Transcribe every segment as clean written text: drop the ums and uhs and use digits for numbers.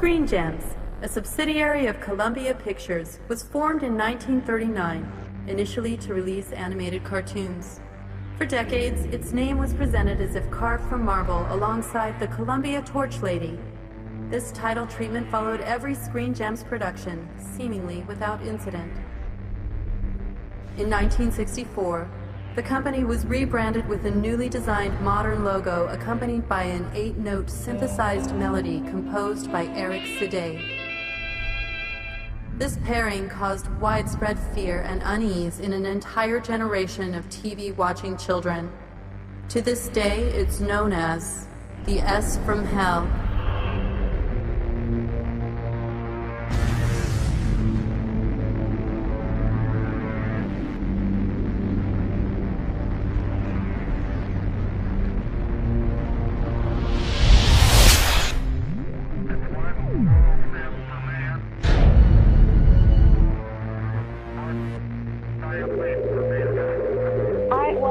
Screen Gems, a subsidiary of Columbia Pictures, was formed in 1939, initially to release animated cartoons. For decades, its name was presented as if carved from marble alongside the Columbia Torch Lady. This title treatment followed every Screen Gems production, seemingly without incident. In 1964, the company was rebranded with a newly designed modern logo accompanied by an 8-note synthesized melody composed by Eric Sidé. This pairing caused widespread fear and unease in an entire generation of TV-watching children. To this day, it's known as the S from Hell.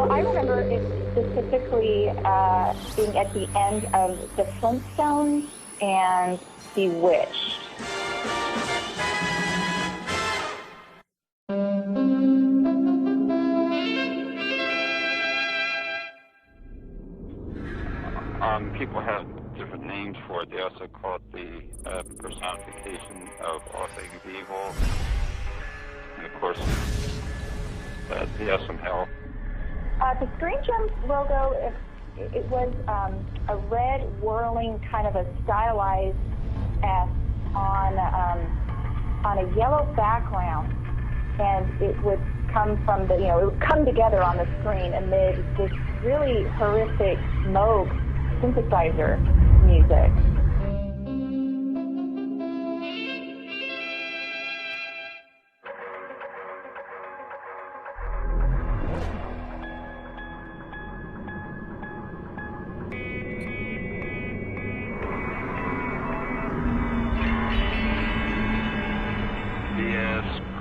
I remember it specifically being at the end of The Flintstones and Bewitched. People have different names for it. They also call it the personification of all things evil. And of course, the S from Hell. The Screen Gems logo, it was a red whirling kind of a stylized S on a yellow background, and it would come from the, it would come together on the screen amid this really horrific Moog synthesizer music.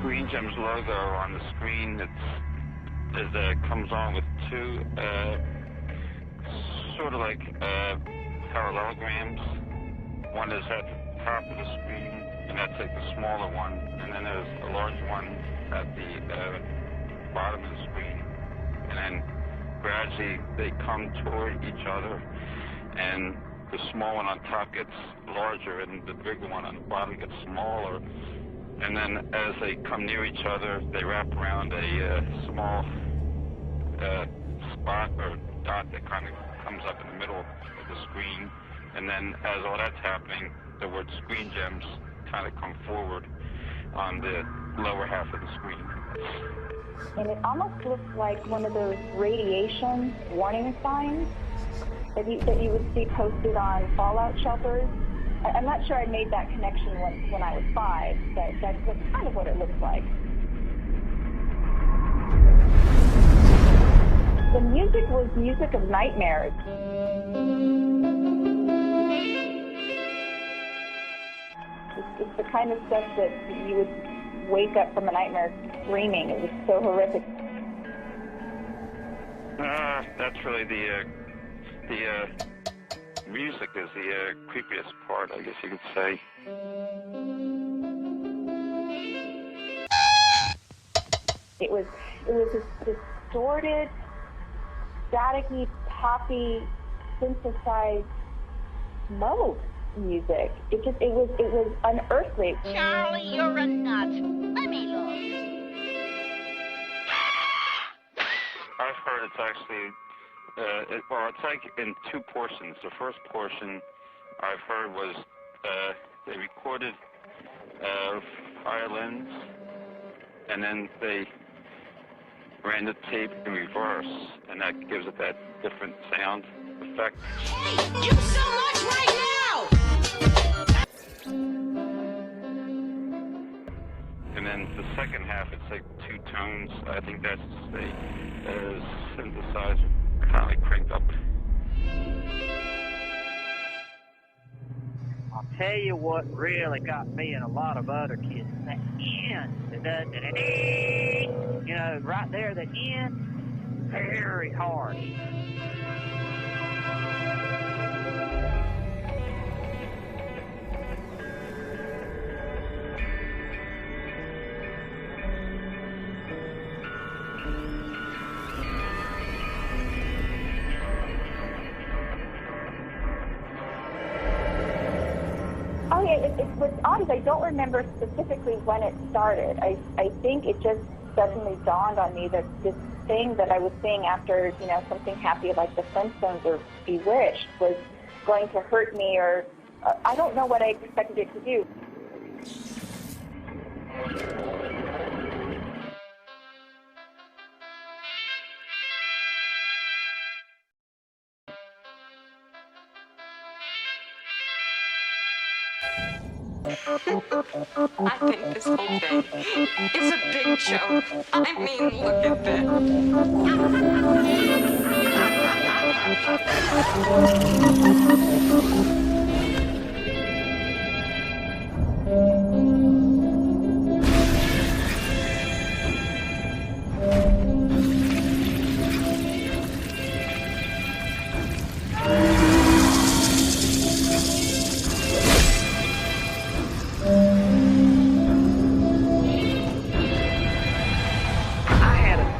Screen Gems logo on the screen, comes on with two sort of like parallelograms. One is at the top of the screen, and that's like the smaller one, and then there's a large one at the bottom of the screen, and then gradually they come toward each other, and the small one on top gets larger, and the bigger one on the bottom gets smaller. And then as they come near each other, they wrap around a small spot or dot that kind of comes up in the middle of the screen. And then as all that's happening, the word Screen Gems kind of come forward on the lower half of the screen. And it almost looks like one of those radiation warning signs that you would see posted on fallout shelters. I'm not sure I made that connection when I was 5, but that's kind of what it looks like. The music was music of nightmares. It's the kind of stuff that you would wake up from a nightmare screaming. It was so horrific. That's really the music is the creepiest part, I guess you could say. It was this distorted, staticky, poppy, synthesized Moog music. It was unearthly. Charlie, you're a nut. Let me look. I've heard it's actually it's like in two portions. The first portion I've heard was they recorded violins, and then they ran the tape in reverse, and that gives it that different sound effect. Hey, you so much right now! And then the second half, it's like two tones. I think that's the synthesizer kind of like cranked up. I'll tell you what really got me and a lot of other kids, that end, right there, the end, very hard. what's odd is I don't remember specifically when it started. I think it just suddenly dawned on me that this thing that I was seeing after, something happy like the Flintstones or Bewitched was going to hurt me, or I don't know what I expected it to do. I think this whole thing is a big joke. I mean, look at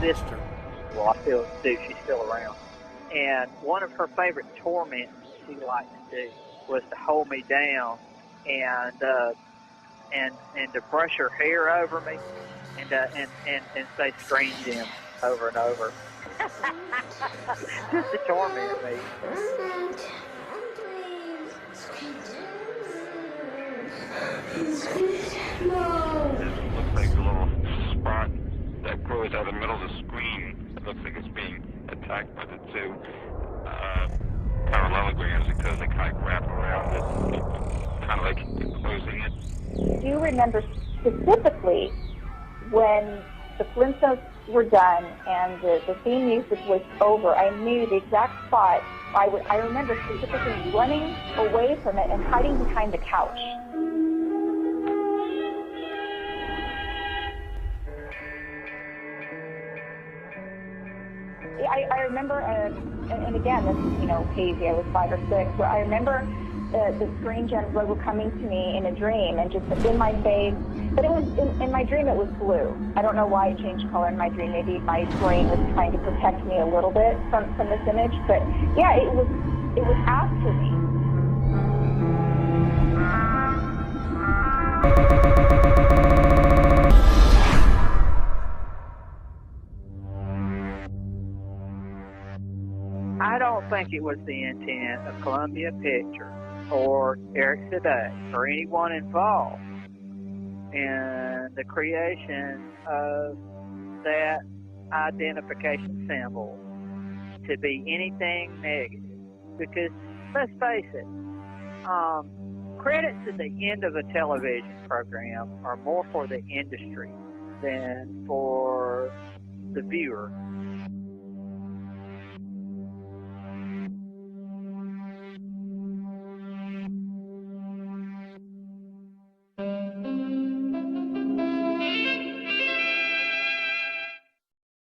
sister. Well, I still do. She's still around. And one of her favorite torments she liked to do was to hold me down and to brush her hair over me and say "Screen Jim" over and over, just to torment me. This looks like a little spot that grows out of the middle of the screen. It looks like it's being attacked by the two parallelograms because they kind of wrap around it, kind of like enclosing it. I do remember specifically when the Flintstones were done and the theme music was over. I knew the exact spot. I remember specifically running away from it and hiding behind the couch. I remember, and again, this is, hazy, I was 5 or 6, but I remember the Screen Gems logo coming to me in a dream and just in my face. But it was, in my dream, it was blue. I don't know why it changed color in my dream. Maybe my brain was trying to protect me a little bit from this image. But yeah, it was after me. I don't think it was the intent of Columbia Pictures or Eric Sedek or anyone involved in the creation of that identification symbol to be anything negative. Because, let's face it, credits at the end of a television program are more for the industry than for the viewer.